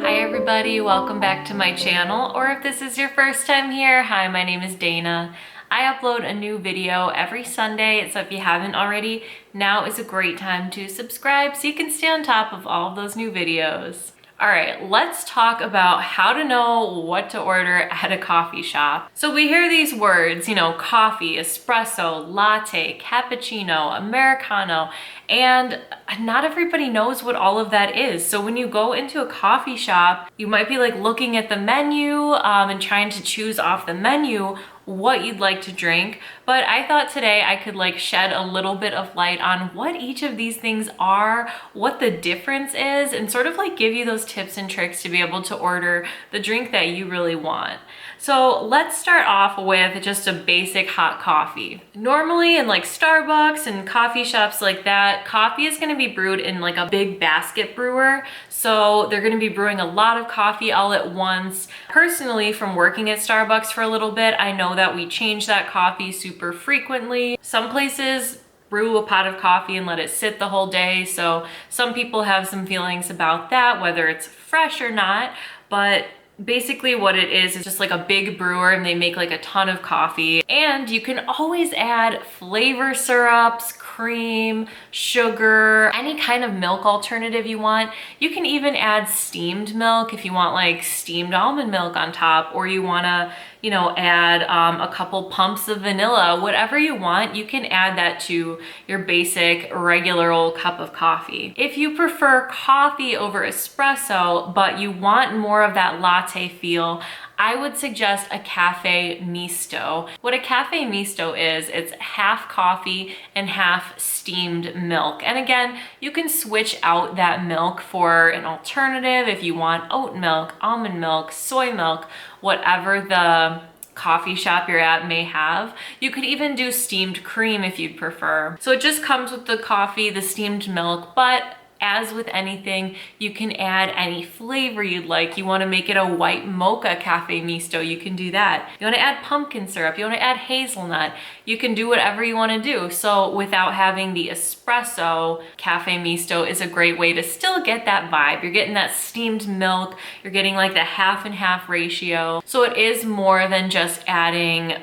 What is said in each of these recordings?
Hi everybody, welcome back to my channel, or if this is your first time here, hi, my name is Dana. I upload a new video every Sunday, so if you haven't already, now is a great time to subscribe so you can stay on top of all of those new videos. All right, let's talk about how to know what to order at a coffee shop. So we hear these words, coffee, espresso, latte, cappuccino, americano, and not everybody knows what all of that is. So when you go into a coffee shop, you might be like looking at the menu and trying to choose off the menu what you'd like to drink, but I thought today I could shed a little bit of light on what each of these things are, what the difference is, and sort of give you those tips and tricks to be able to order the drink that you really want. So let's start off with just a basic hot coffee. Normally in Starbucks and coffee shops like that, coffee is gonna be brewed in a big basket brewer. So they're gonna be brewing a lot of coffee all at once. Personally, from working at Starbucks for a little bit, I know that we change that coffee super frequently. Some places brew a pot of coffee and let it sit the whole day. So some people have some feelings about that, whether it's fresh or not, but basically what it is just a big brewer, and they make a ton of coffee. And you can always add flavor syrups, cream, sugar, any kind of milk alternative you want. You can even add steamed milk if you want steamed almond milk on top, or you want to add a couple pumps of vanilla. Whatever you want, you can add that to your basic regular old cup of coffee. If you prefer coffee over espresso, but you want more of that latte feel, I would suggest a cafe misto. What a cafe misto is, it's half coffee and half steamed milk. And again, you can switch out that milk for an alternative if you want oat milk, almond milk, soy milk, whatever the coffee shop you're at may have. You could even do steamed cream if you'd prefer. So it just comes with the coffee, the steamed milk, but as with anything, you can add any flavor you'd like. You want to make it a white mocha cafe misto, you can do that. You want to add pumpkin syrup, you want to add hazelnut, you can do whatever you want to do. So without having the espresso, cafe misto is a great way to still get that vibe. You're getting that steamed milk, you're getting the half and half ratio. So it is more than just adding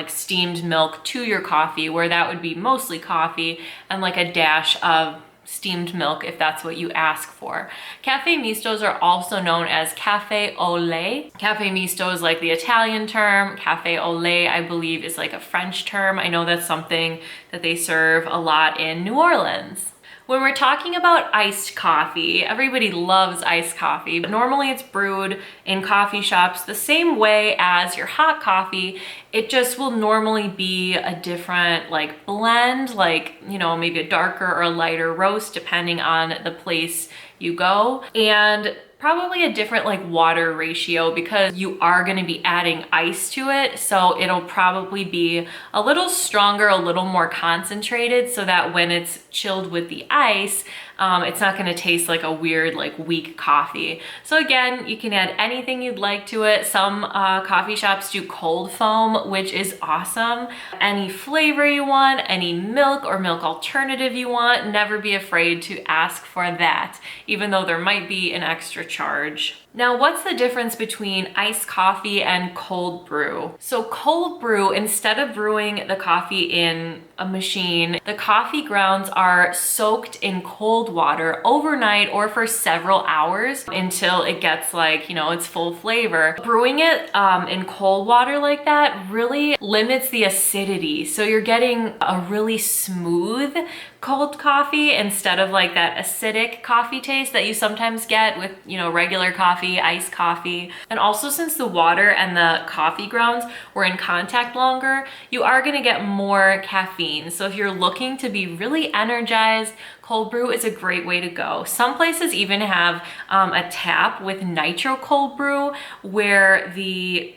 steamed milk to your coffee, where that would be mostly coffee and a dash of steamed milk if that's what you ask for. Cafe mistos are also known as cafe au lait. Cafe misto is the Italian term. Cafe au lait, I believe, is a French term. I know that's something that they serve a lot in New Orleans. When we're talking about iced coffee, everybody loves iced coffee, but normally it's brewed in coffee shops the same way as your hot coffee. It just will normally be a different blend, maybe a darker or a lighter roast depending on the place you go, and probably a different water ratio because you are going to be adding ice to it. So it'll probably be a little stronger, a little more concentrated, so that when it's chilled with the ice, it's not going to taste like a weird weak coffee. So again, you can add anything you'd like to it. Some coffee shops do cold foam, which is awesome. Any flavor you want, any milk or milk alternative you want, never be afraid to ask for that, even though there might be an extra charge. Now, what's the difference between iced coffee and cold brew? So cold brew, instead of brewing the coffee in a machine, the coffee grounds are soaked in cold water overnight or for several hours until it gets its full flavor. Brewing it in cold water like that really limits the acidity. So you're getting a really smooth cold coffee instead of that acidic coffee taste that you sometimes get with, regular coffee, iced coffee. And also, since the water and the coffee grounds were in contact longer, you are gonna get more caffeine. So if you're looking to be really energized, cold brew is a great way to go. Some places even have a tap with nitro cold brew, where the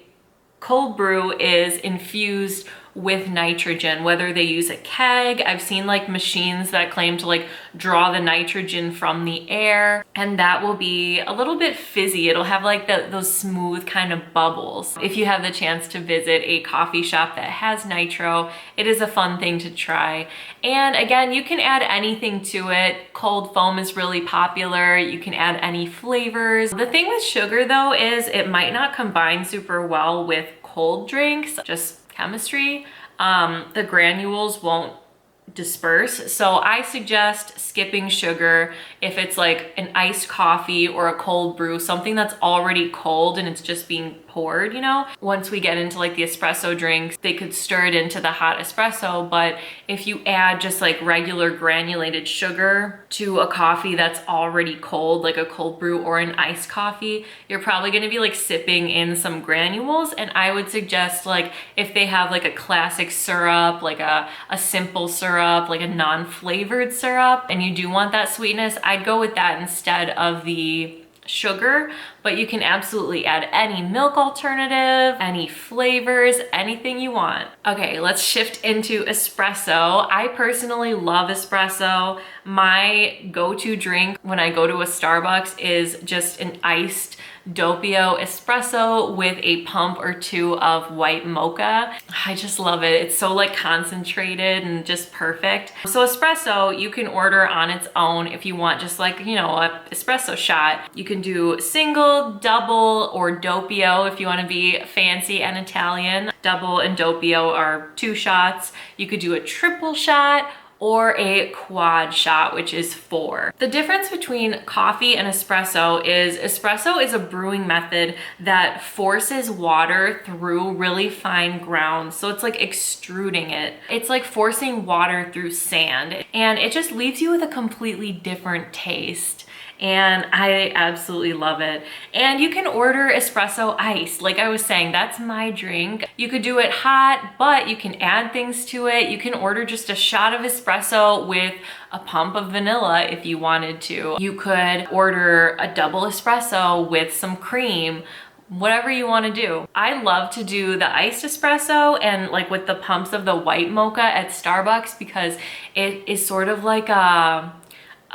cold brew is infused with nitrogen, whether they use a keg. I've seen like machines that claim to like draw the nitrogen from the air, and that will be a little bit fizzy. It'll have like those smooth kind of bubbles. If you have the chance to visit a coffee shop that has nitro, it is a fun thing to try. And again, you can add anything to it. Cold foam is really popular. You can add any flavors. The thing with sugar though is it might not combine super well with cold drinks, just chemistry. The granules won't disperse. So I suggest skipping sugar if it's like an iced coffee or a cold brew, something that's already cold and it's just being poured, you know? Once we get into like the espresso drinks, they could stir it into the hot espresso, but if you add just like regular granulated sugar to a coffee that's already cold, like a cold brew or an iced coffee, you're probably gonna be like sipping in some granules. And I would suggest like if they have like a classic syrup, like a simple syrup, like a non-flavored syrup, and you do want that sweetness, I'd go with that instead of the sugar. But you can absolutely add any milk alternative, any flavors, anything you want. Okay, let's shift into espresso. I personally love espresso. My go-to drink when I go to a Starbucks is just an iced doppio espresso with a pump or two of white mocha. I just love it. It's so like concentrated and just perfect. So espresso, you can order on its own if you want just like, you know, a espresso shot. You can do single, double, or doppio if you want to be fancy and Italian. Double and doppio are 2 shots. You could do a triple shot or a quad shot, which is 4. The difference between coffee and espresso is a brewing method that forces water through really fine grounds. So it's like extruding it. It's like forcing water through sand, and it just leaves you with a completely different taste. And I absolutely love it. And you can order espresso iced. Like I was saying, that's my drink. You could do it hot, but you can add things to it. You can order just a shot of espresso with a pump of vanilla if you wanted to. You could order a double espresso with some cream, whatever you want to do. I love to do the iced espresso and like with the pumps of the white mocha at Starbucks, because it is sort of like a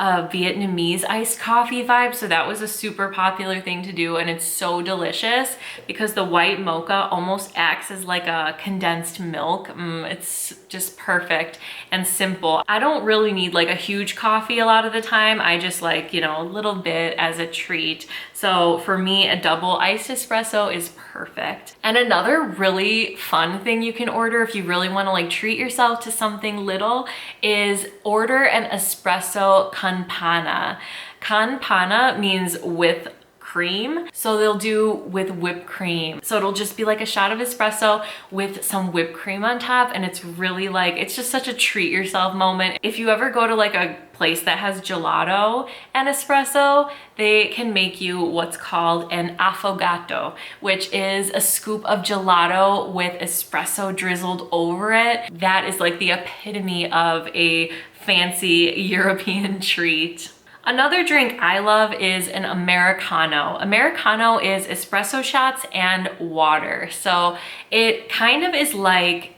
Vietnamese iced coffee vibe. So that was a super popular thing to do, and it's so delicious because the white mocha almost acts as like a condensed milk. It's just perfect and simple. I don't really need like a huge coffee a lot of the time. I just like, you know, a little bit as a treat. So for me, a double iced espresso is perfect. And another really fun thing you can order if you really want to like treat yourself to something little is order an espresso con panna. Con panna means with cream. So they'll do with whipped cream. So it'll just be like a shot of espresso with some whipped cream on top. And it's really like, it's just such a treat yourself moment. If you ever go to like a place that has gelato and espresso, they can make you what's called an affogato, which is a scoop of gelato with espresso drizzled over it. That is like the epitome of a fancy European treat. Another drink I love is an americano. Americano is espresso shots and water. So it kind of is like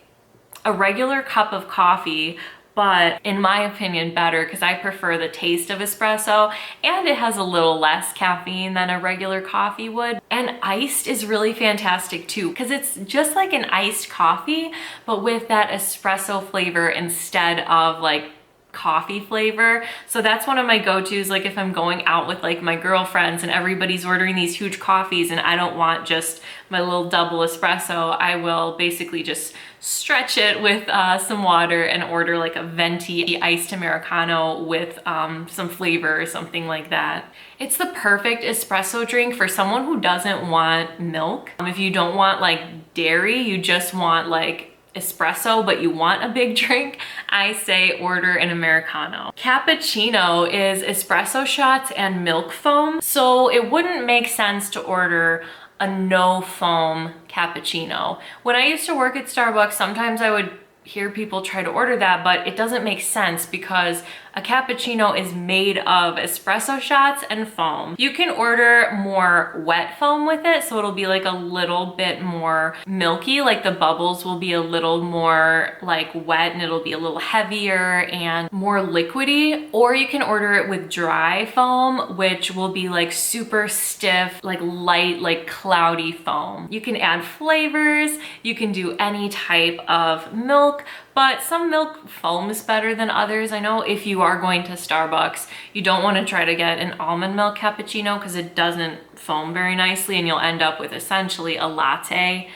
a regular cup of coffee, but in my opinion better because I prefer the taste of espresso, and it has a little less caffeine than a regular coffee would. And iced is really fantastic too because it's just like an iced coffee but with that espresso flavor instead of like coffee flavor. So that's one of my go-tos, like if I'm going out with like my girlfriends and everybody's ordering these huge coffees and I don't want just my little double espresso, I will basically just stretch it with some water and order like a venti iced americano with some flavor or something like that. It's the perfect espresso drink for someone who doesn't want milk. If you don't want like dairy, you just want like espresso but you want a big drink, I say order an americano. Cappuccino is espresso shots and milk foam, so it wouldn't make sense to order a no foam cappuccino. When I used to work at Starbucks, sometimes I would hear people try to order that, but it doesn't make sense because A cappuccino is made of espresso shots and foam. You can order more wet foam with it, so it'll be like a little bit more milky, like the bubbles will be a little more like wet and it'll be a little heavier and more liquidy. Or you can order it with dry foam, which will be like super stiff, like light, like cloudy foam. You can add flavors, you can do any type of milk, but some milk foam is better than others. I know if you are going to Starbucks, you don't want to try to get an almond milk cappuccino because it doesn't foam very nicely and you'll end up with essentially a latte.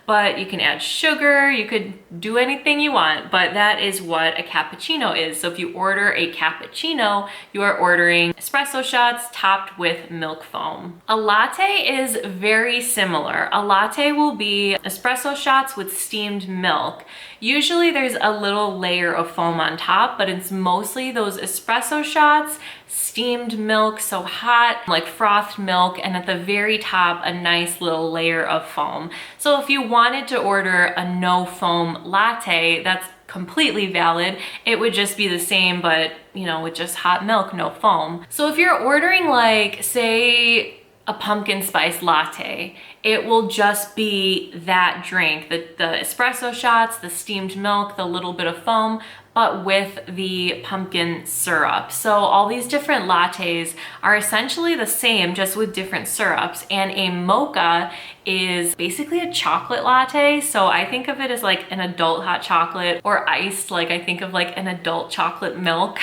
But you can add sugar, you could do anything you want, but that is what a cappuccino is. So if you order a cappuccino, you are ordering espresso shots topped with milk foam. A latte is very similar. A latte will be espresso shots with steamed milk. Usually there's a little layer of foam on top, but it's mostly those espresso shots, steamed milk, so hot, like frothed milk, and at the very top, a nice little layer of foam. So if you wanted to order a no foam latte, that's completely valid. It would just be the same, but you know, with just hot milk, no foam. So if you're ordering like, say, a pumpkin spice latte, it will just be that drink, the espresso shots, the steamed milk, the little bit of foam, but with the pumpkin syrup. So all these different lattes are essentially the same, just with different syrups. And a mocha is basically a chocolate latte. So I think of it as like an adult hot chocolate, or iced, like I think of like an adult chocolate milk.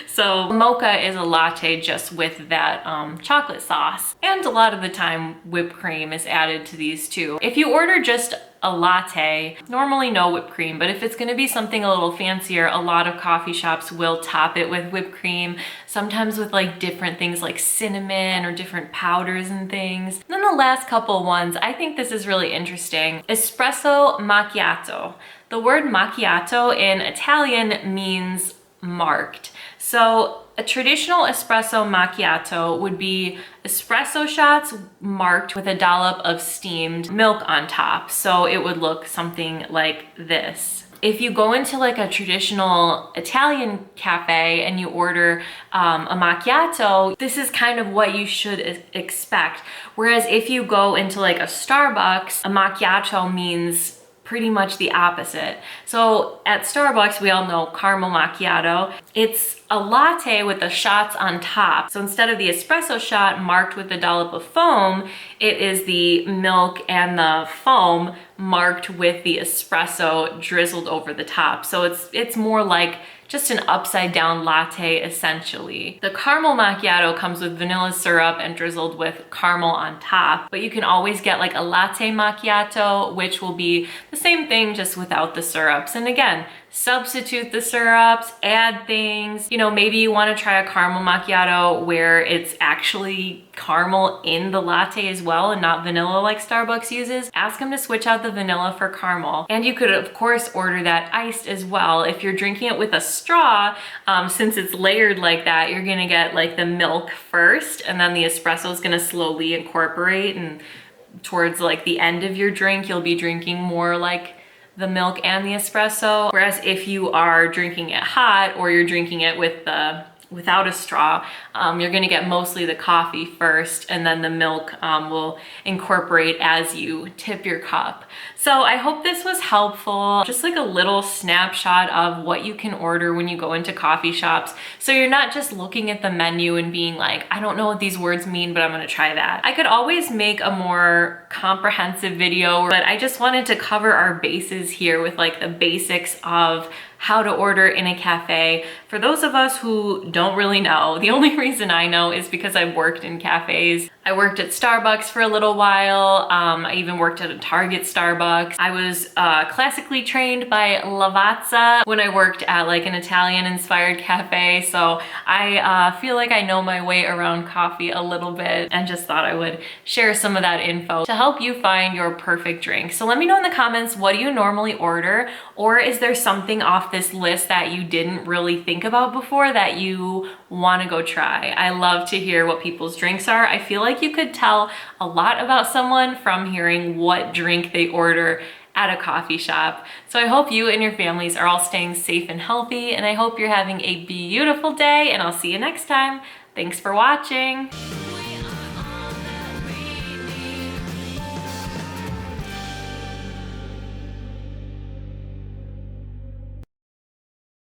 So mocha is a latte just with that chocolate sauce. And a lot of the time whipped cream is added to these too. If you order just a latte, normally no whipped cream, but if it's gonna be something a little fancier, a lot of coffee shops will top it with whipped cream, sometimes with like different things like cinnamon or different powders and things. And then the last couple ones, I think this is really interesting. Espresso macchiato. The word macchiato in Italian means marked. So a traditional espresso macchiato would be espresso shots marked with a dollop of steamed milk on top. So it would look something like this. If you go into like a traditional Italian cafe and you order a macchiato, this is kind of what you should expect. Whereas if you go into like a Starbucks, a macchiato means pretty much the opposite. So at Starbucks, we all know caramel macchiato. It's a latte with the shots on top. So instead of the espresso shot marked with the dollop of foam, it is the milk and the foam marked with the espresso drizzled over the top. So it's more like just an upside down latte essentially. The caramel macchiato comes with vanilla syrup and drizzled with caramel on top, but you can always get like a latte macchiato, which will be the same thing just without the syrups. And again, substitute the syrups, add things. You know, maybe you want to try a caramel macchiato where it's actually caramel in the latte as well and not vanilla like Starbucks uses. Ask them to switch out the vanilla for caramel. And you could of course order that iced as well. If you're drinking it with a straw, since it's layered like that, you're gonna get like the milk first and then the espresso is gonna slowly incorporate, and towards like the end of your drink, you'll be drinking more like the milk and the espresso. Whereas if you are drinking it hot or you're drinking it with without a straw, you're gonna get mostly the coffee first and then the milk will incorporate as you tip your cup. So I hope this was helpful. Just like a little snapshot of what you can order when you go into coffee shops. So you're not just looking at the menu and being like, I don't know what these words mean, but I'm gonna try that. I could always make a more comprehensive video, but I just wanted to cover our bases here with like the basics of how to order in a cafe. For those of us who don't really know, the only reason I know is because I've worked in cafes. I worked at Starbucks for a little while. I even worked at a Target Starbucks. I was classically trained by Lavazza when I worked at like an Italian inspired cafe. So I feel like I know my way around coffee a little bit, and just thought I would share some of that info to help you find your perfect drink. So let me know in the comments, what do you normally order? Or is there something off this list that you didn't really think about before that you want to go try? I love to hear what people's drinks are. I feel like you could tell a lot about someone from hearing what drink they order at a coffee shop. So I hope you and your families are all staying safe and healthy, and I hope you're having a beautiful day, and I'll see you next time. Thanks for watching.